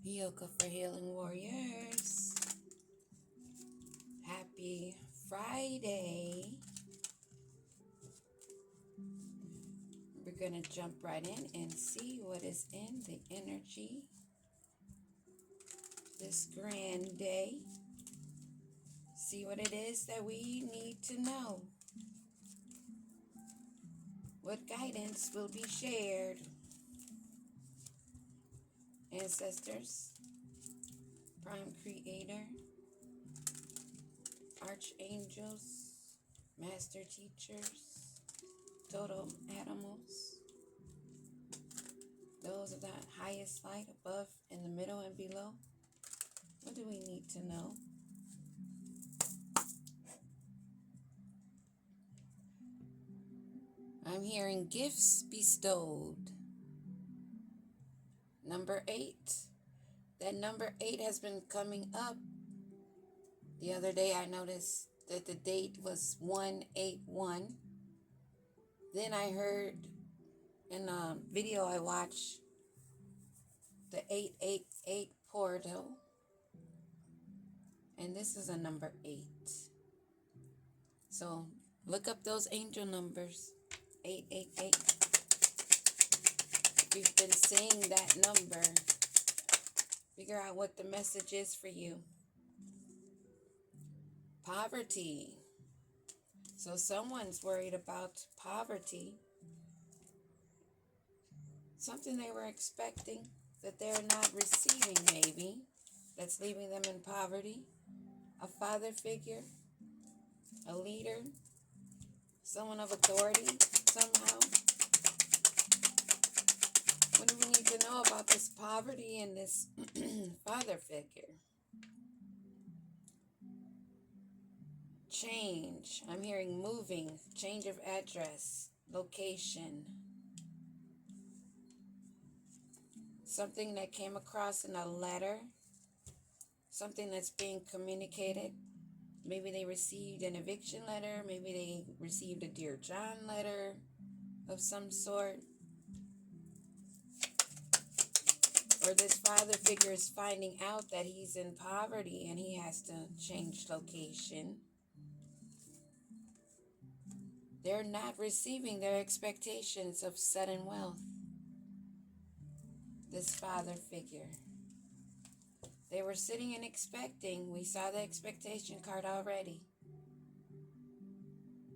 Yoga for Healing Warriors. Happy Friday. We're going to jump right in and see what is in the energy this grand day. See what it is that we need to know. What guidance will be shared. Ancestors, Prime Creator, Archangels, Master Teachers, Total Animals, those of the highest light above, in the middle, and below. What do we need to know? I'm hearing gifts bestowed. Number 8. That number 8 has been coming up. The other day I noticed that the date was 181. Then I heard in a video I watched the 888 portal. And this is a number 8. So look up those angel numbers. 888. If you've been seeing that number, figure out what the message is for you. Poverty. So someone's worried about poverty. Something they were expecting that they're not receiving, maybe. That's leaving them in poverty. A father figure. A leader. Someone of authority somehow. What do we need to know about this poverty and this father figure? Change. I'm hearing moving, change of address, location. Something that came across in a letter. Something that's being communicated. Maybe they received an eviction letter. Maybe they received a Dear John letter of some sort. Or this father figure is finding out that he's in poverty and he has to change location. They're not receiving their expectations of sudden wealth. This father figure. They were sitting and expecting. We saw the expectation card already.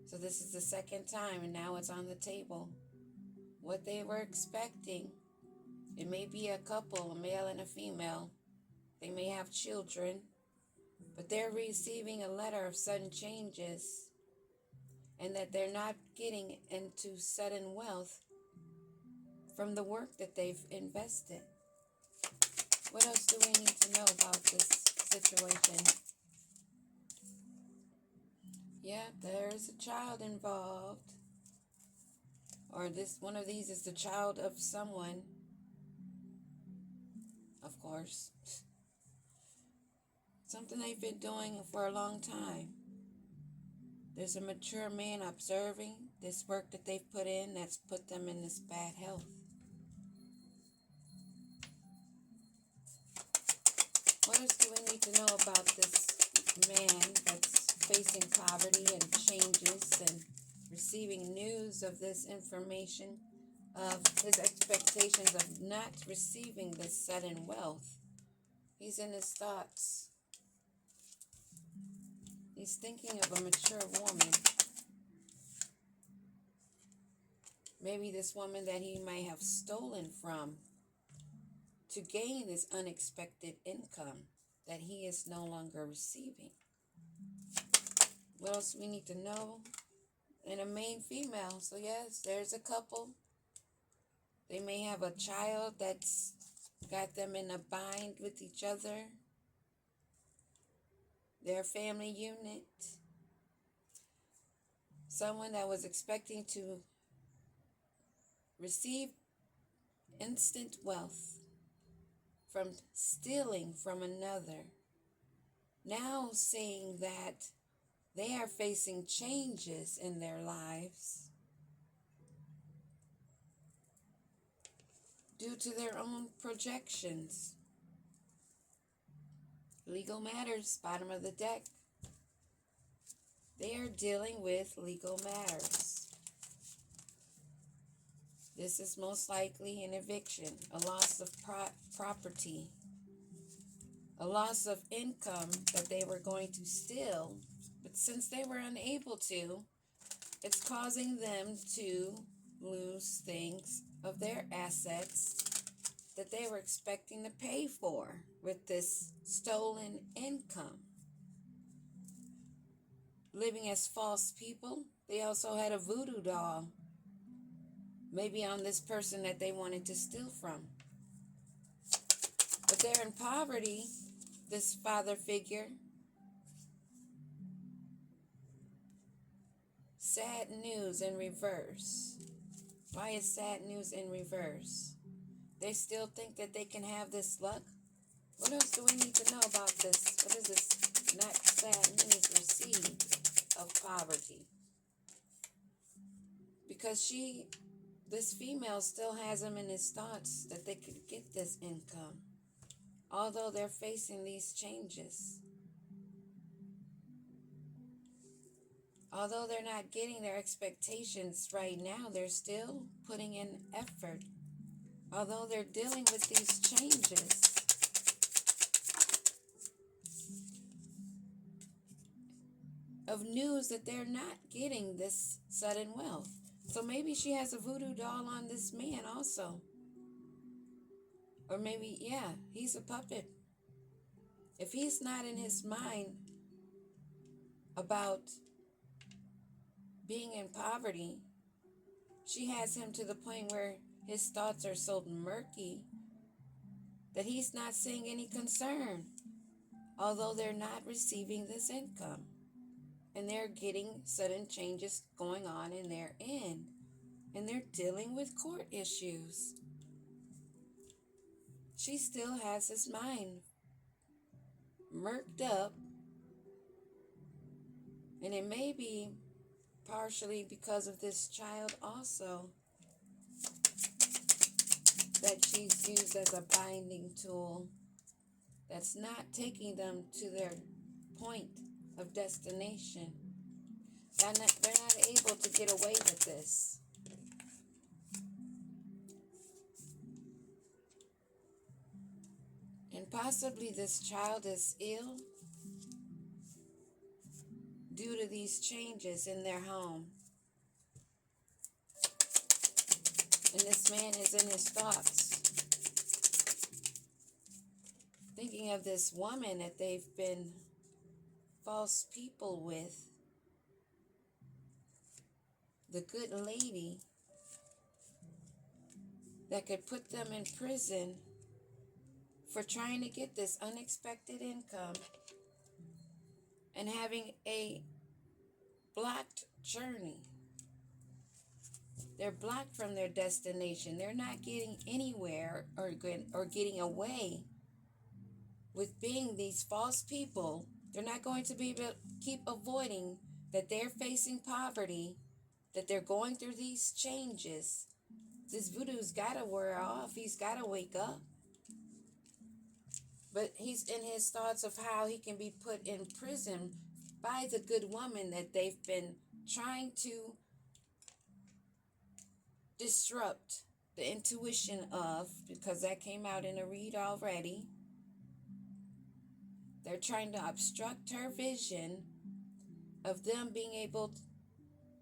So this is the second time and now it's on the table. What they were expecting. It may be a couple, a male and a female. They may have children. But they're receiving a letter of sudden changes. And that they're not getting into sudden wealth from the work that they've invested. What else do we need to know about this situation? Yeah, there's a child involved. Or this one of these is the child of someone. Of course. Something they've been doing for a long time. There's a mature man observing this work that they've put in that's put them in this bad health. What else do we need to know about this man that's facing poverty and changes and receiving news of this information of his expectations of not receiving this sudden wealth? He's in his thoughts. He's thinking of a mature woman. Maybe this woman that he may have stolen from to gain this unexpected income that he is no longer receiving. What else we need to know? And a main female. So yes, there's a couple. They may have a child that's got them in a bind with each other. Their family unit. Someone that was expecting to receive instant wealth from stealing from another. Now saying that they are facing changes in their lives due to their own projections. Legal matters, bottom of the deck. They are dealing with legal matters. This is most likely an eviction, a loss of property, a loss of income that they were going to steal, but since they were unable to, it's causing them to lose things of their assets that they were expecting to pay for with this stolen income. Living as false people, they also had a voodoo doll, maybe on this person that they wanted to steal from. But they're in poverty, this father figure. Sad news in reverse. Why is sad news in reverse? They still think that they can have this luck? What else do we need to know about this? What is this next sad news received of poverty? Because this female still has him in his thoughts that they could get this income, although they're facing these changes. Although they're not getting their expectations right now, they're still putting in effort. Although they're dealing with these changes, of news that they're not getting this sudden wealth. So maybe she has a voodoo doll on this man also. Or maybe, yeah, he's a puppet. If he's not in his mind about being in poverty, she has him to the point where his thoughts are so murky that he's not seeing any concern, although they're not receiving this income. And they're getting sudden changes going on in their end. And they're dealing with court issues. She still has his mind murked up. And it may be partially because of this child also, that she's used as a binding tool that's not taking them to their point of destination. They're not able to get away with this. And possibly this child is ill due to these changes in their home. And this man is in his thoughts, thinking of this woman that they've been false people with, the good lady that could put them in prison for trying to get this unexpected income and having a blocked journey. They're blocked from their destination. They're not getting anywhere or getting away with being these false people. They're not going to be able to keep avoiding that they're facing poverty, that they're going through these changes. This voodoo's got to wear off. He's got to wake up. But he's in his thoughts of how he can be put in prison by the good woman that they've been trying to disrupt the intuition of, because that came out in a read already. They're trying to obstruct her vision of them being able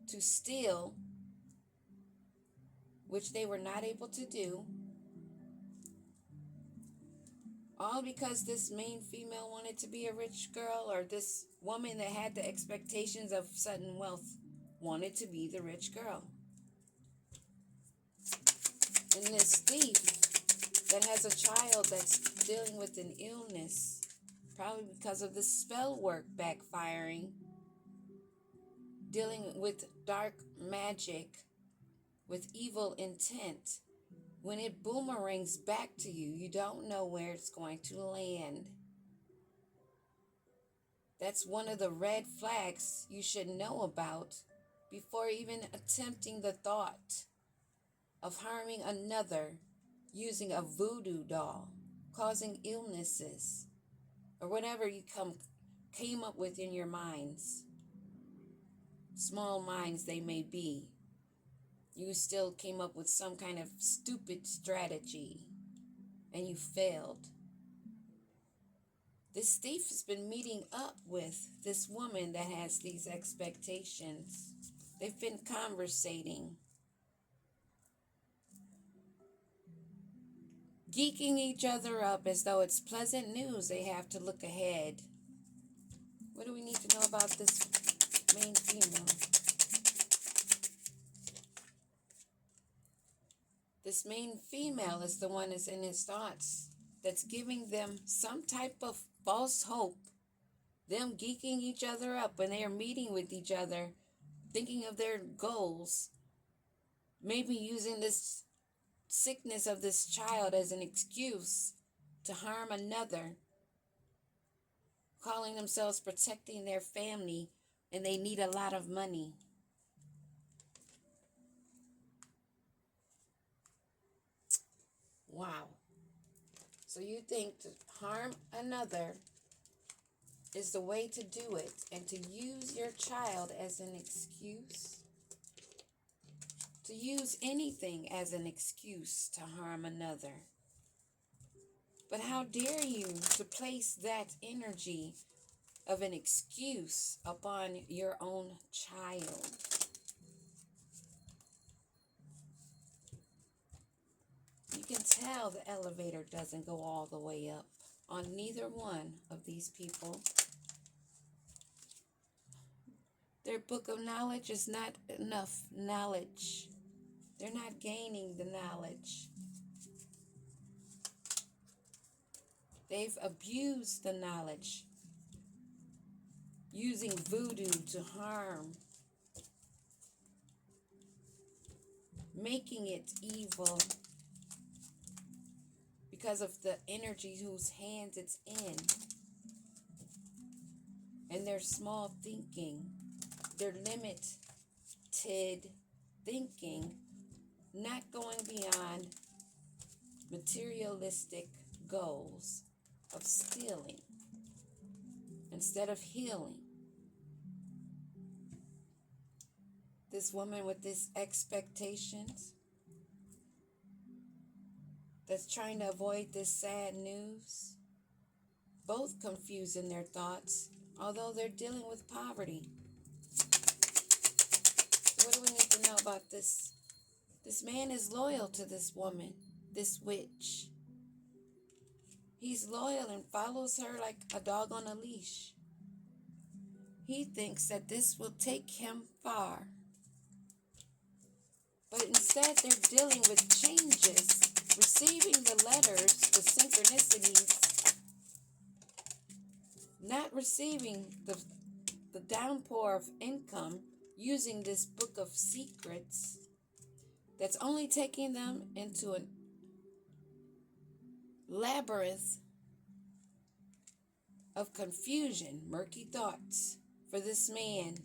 to steal, which they were not able to do, all because this main female wanted to be a rich girl, or this woman that had the expectations of sudden wealth wanted to be the rich girl. And this thief that has a child that's dealing with an illness, probably because of the spell work backfiring, dealing with dark magic, with evil intent. When it boomerangs back to you, you don't know where it's going to land. That's one of the red flags you should know about before even attempting the thought of harming another using a voodoo doll, causing illnesses, or whatever you came up with in your minds, small minds they may be, you still came up with some kind of stupid strategy and you failed. This thief has been meeting up with this woman that has these expectations. They've been conversating, geeking each other up as though it's pleasant news they have to look ahead. What do we need to know about this main female? This main female is the one that's in his thoughts, that's giving them some type of false hope. Them geeking each other up when they are meeting with each other, thinking of their goals, maybe using this sickness of this child as an excuse to harm another, calling themselves protecting their family, and they need a lot of money. Wow. So you think to harm another is the way to do it, and to use your child as an excuse? To use anything as an excuse to harm another. But how dare you to place that energy of an excuse upon your own child? You can tell the elevator doesn't go all the way up on neither one of these people. Their book of knowledge is not enough knowledge. They're not gaining the knowledge. They've abused the knowledge, using voodoo to harm, making it evil because of the energy whose hands it's in, and their small thinking, their limited thinking, not going beyond materialistic goals of stealing instead of healing. This woman with these expectations that's trying to avoid this sad news, both confused in their thoughts, although they're dealing with poverty. So what do we need to know about this? This man is loyal to this woman, this witch. He's loyal and follows her like a dog on a leash. He thinks that this will take him far. But instead, they're dealing with changes, receiving the letters, the synchronicities, not receiving the downpour of income, using this book of secrets that's only taking them into a labyrinth of confusion, murky thoughts for this man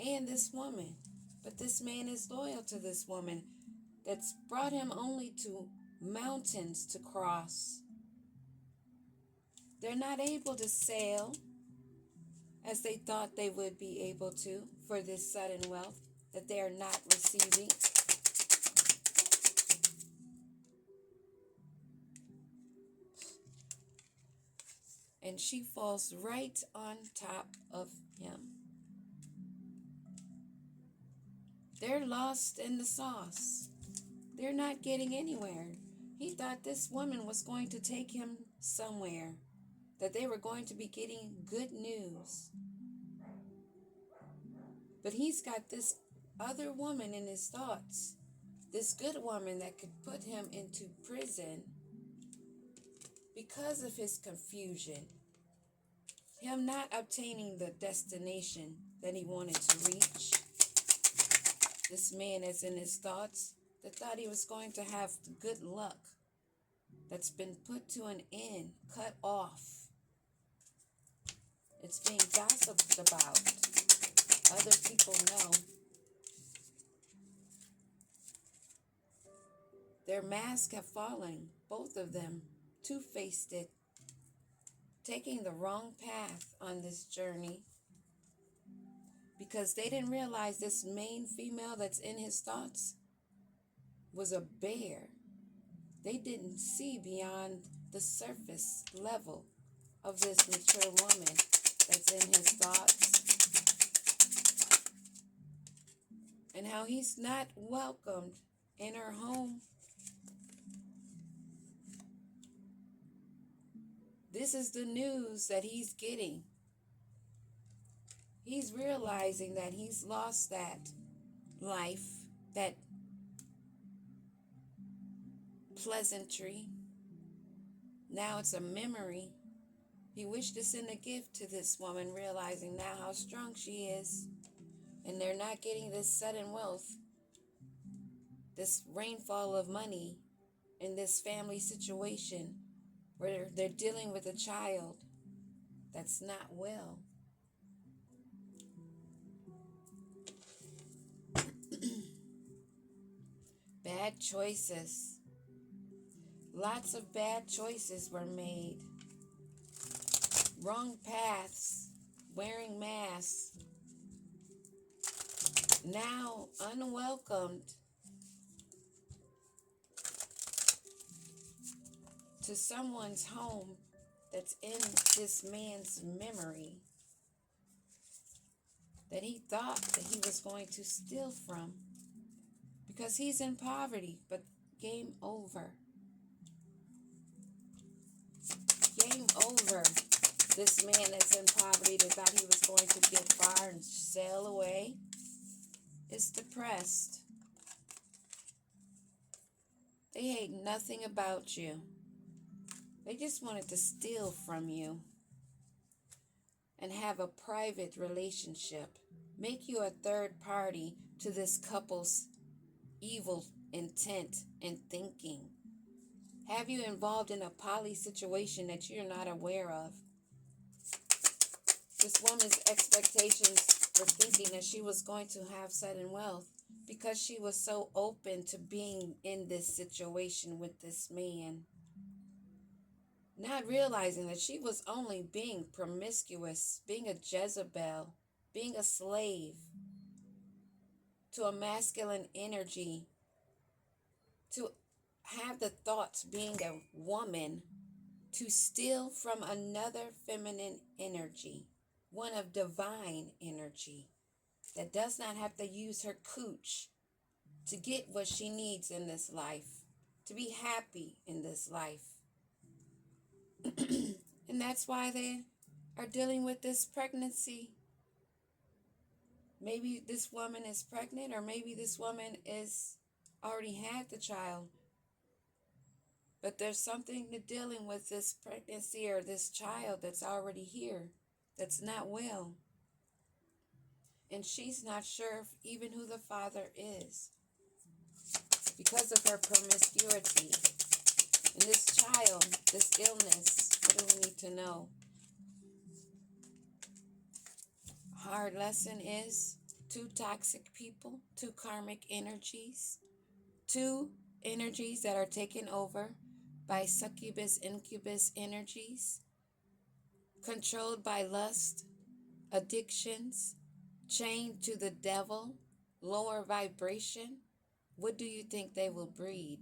and this woman. But this man is loyal to this woman that's brought him only to mountains to cross. They're not able to sail as they thought they would be able to for this sudden wealth that they are not receiving. And she falls right on top of him. They're lost in the sauce. They're not getting anywhere. He thought this woman was going to take him somewhere, that they were going to be getting good news. But he's got this other woman in his thoughts, this good woman that could put him into prison because of his confusion, him not obtaining the destination that he wanted to reach. This man is in his thoughts that thought he was going to have good luck that's been put to an end, cut off. It's being gossiped about. Other people know. Their masks have fallen, both of them, two-faced it. taking the wrong path on this journey because they didn't realize this main female that's in his thoughts was a bear. They didn't see beyond the surface level of this mature woman that's in his thoughts, and how he's not welcomed in her home. This is the news that he's getting. He's realizing that he's lost that life, that pleasantry. Now it's a memory. He wished to send a gift to this woman, realizing now how strong she is. And they're not getting this sudden wealth, this rainfall of money in this family situation where they're dealing with a child that's not well. Bad choices. Lots of bad choices were made. Wrong paths, wearing masks. Now unwelcomed to someone's home that's in this man's memory that he thought that he was going to steal from because he's in poverty. But game over. Game over. This man that's in poverty that thought he was going to get far and sail away is depressed. They hate nothing about you. They just wanted to steal from you and have a private relationship. Make you a third party to this couple's evil intent and thinking. Have you involved in a poly situation that you're not aware of. This woman's expectations were thinking that she was going to have sudden wealth because she was so open to being in this situation with this man. Not realizing that she was only being promiscuous, being a Jezebel, being a slave to a masculine energy, to have the thoughts being a woman, to steal from another feminine energy, one of divine energy, that does not have to use her cooch to get what she needs in this life, to be happy in this life. And that's why they are dealing with this pregnancy. Maybe this woman is pregnant, or maybe this woman is already had the child. But there's something to dealing with this pregnancy or this child that's already here, that's not well. And she's not sure even who the father is because of her promiscuity. And this child, this illness, what do we need to know? Hard lesson is 2 toxic people, 2 karmic energies, 2 energies that are taken over by succubus, incubus energies, controlled by lust, addictions, chained to the devil, lower vibration. What do you think they will breed?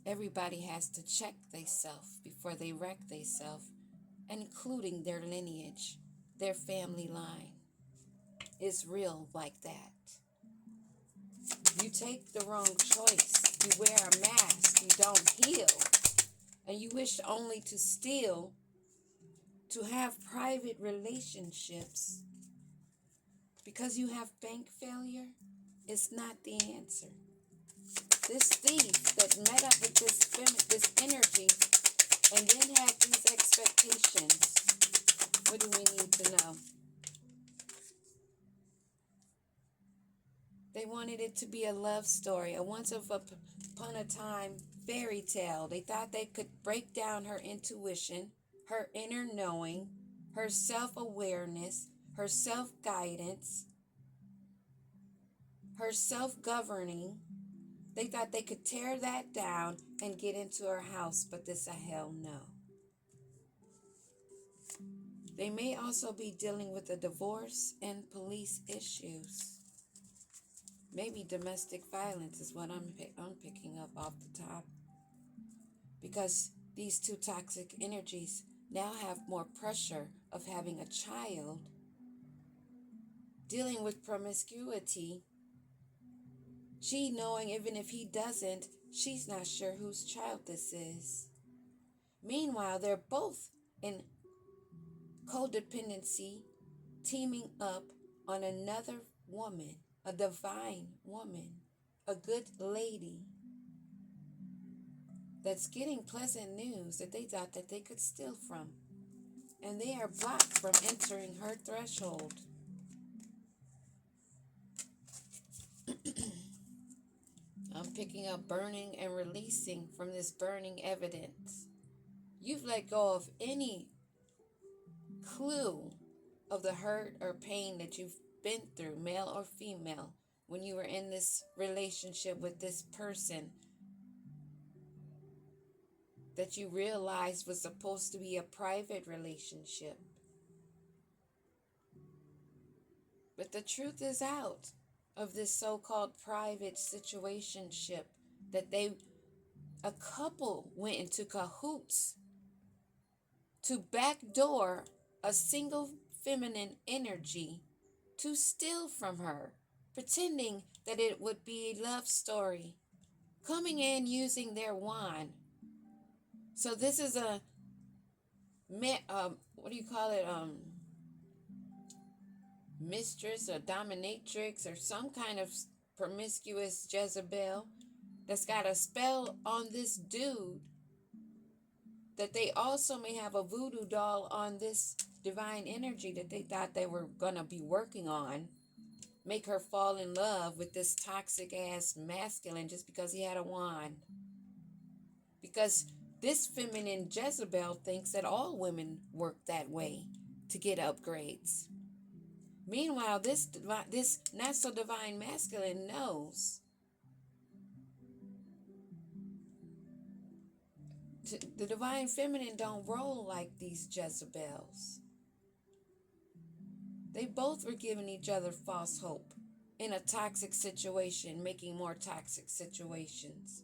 Everybody has to check theyself before they wreck theyself, including their lineage, their family line. It's real like that. You take the wrong choice. You wear a mask. You don't heal. And you wish only to steal, to have private relationships. Because you have bank failure is not the answer. This thief that met up with this energy and then had these expectations, what do we need to know? They wanted it to be a love story, a once upon a time fairy tale. They thought they could break down her intuition, her inner knowing, her self-awareness, her self-guidance, her self-governing, They thought they could tear that down and get into her house, but this a hell no. They may also be dealing with a divorce and police issues. Maybe domestic violence is what I'm picking up off the top. Because these two toxic energies now have more pressure of having a child, dealing with promiscuity. She knowing even if he doesn't, she's not sure whose child this is. Meanwhile, they're both in codependency, teaming up on another woman, a divine woman, a good lady that's getting pleasant news that they thought that they could steal from. And they are blocked from entering her threshold. I'm picking up burning and releasing from this burning evidence. You've let go of any clue of the hurt or pain that you've been through, male or female, when you were in this relationship with this person that you realized was supposed to be a private relationship. But the truth is out of this so-called private situationship that a couple went into cahoots to backdoor a single feminine energy to steal from her, pretending that it would be a love story, coming in using their wand. So this is a what do you call it? Mistress or dominatrix or some kind of promiscuous Jezebel that's got a spell on this dude, that they also may have a voodoo doll on this divine energy that they thought they were going to be working on, make her fall in love with this toxic ass masculine just because he had a wand. Because this feminine Jezebel thinks that all women work that way to get upgrades. Meanwhile, this not so divine masculine knows the divine feminine don't roll like these Jezebels. They both were giving each other false hope in a toxic situation, making more toxic situations.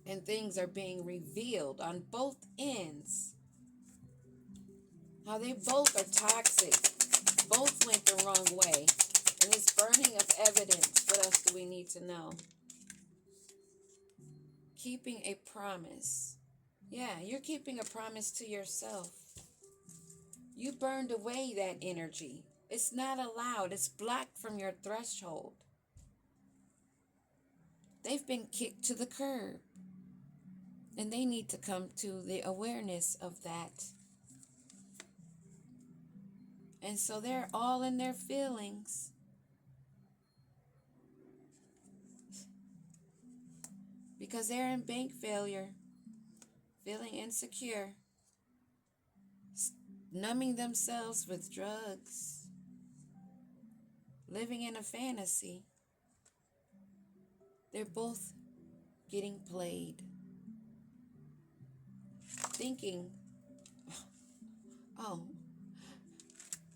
And things are being revealed on both ends. How they both are toxic. Both went the wrong way. And this burning of evidence, what else do we need to know? Keeping a promise. Yeah, you're keeping a promise to yourself. You burned away that energy. It's not allowed. It's blocked from your threshold. They've been kicked to the curb. And they need to come to the awareness of that. And so they're all in their feelings. Because they're in bank failure, feeling insecure, numbing themselves with drugs, living in a fantasy. They're both getting played. Thinking, oh,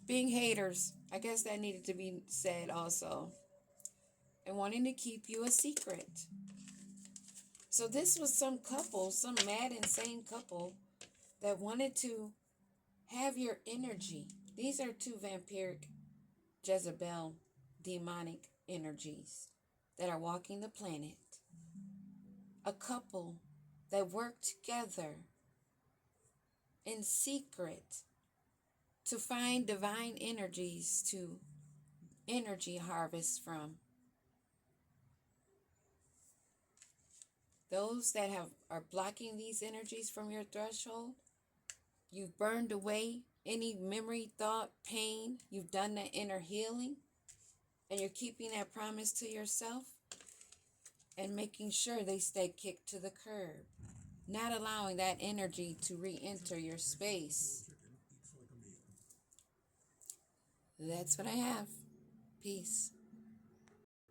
being haters. I guess that needed to be said also. And wanting to keep you a secret. So this was some couple, some mad, insane couple that wanted to have your energy. These are two vampiric Jezebel demonic energies that are walking the planet. A couple that work together in secret to find divine energies to energy harvest from. Those that are blocking these energies from your threshold, you've burned away any memory, thought, pain. You've done that inner healing. And you're keeping that promise to yourself and making sure they stay kicked to the curb. Not allowing that energy to re-enter your space. That's what I have. Peace.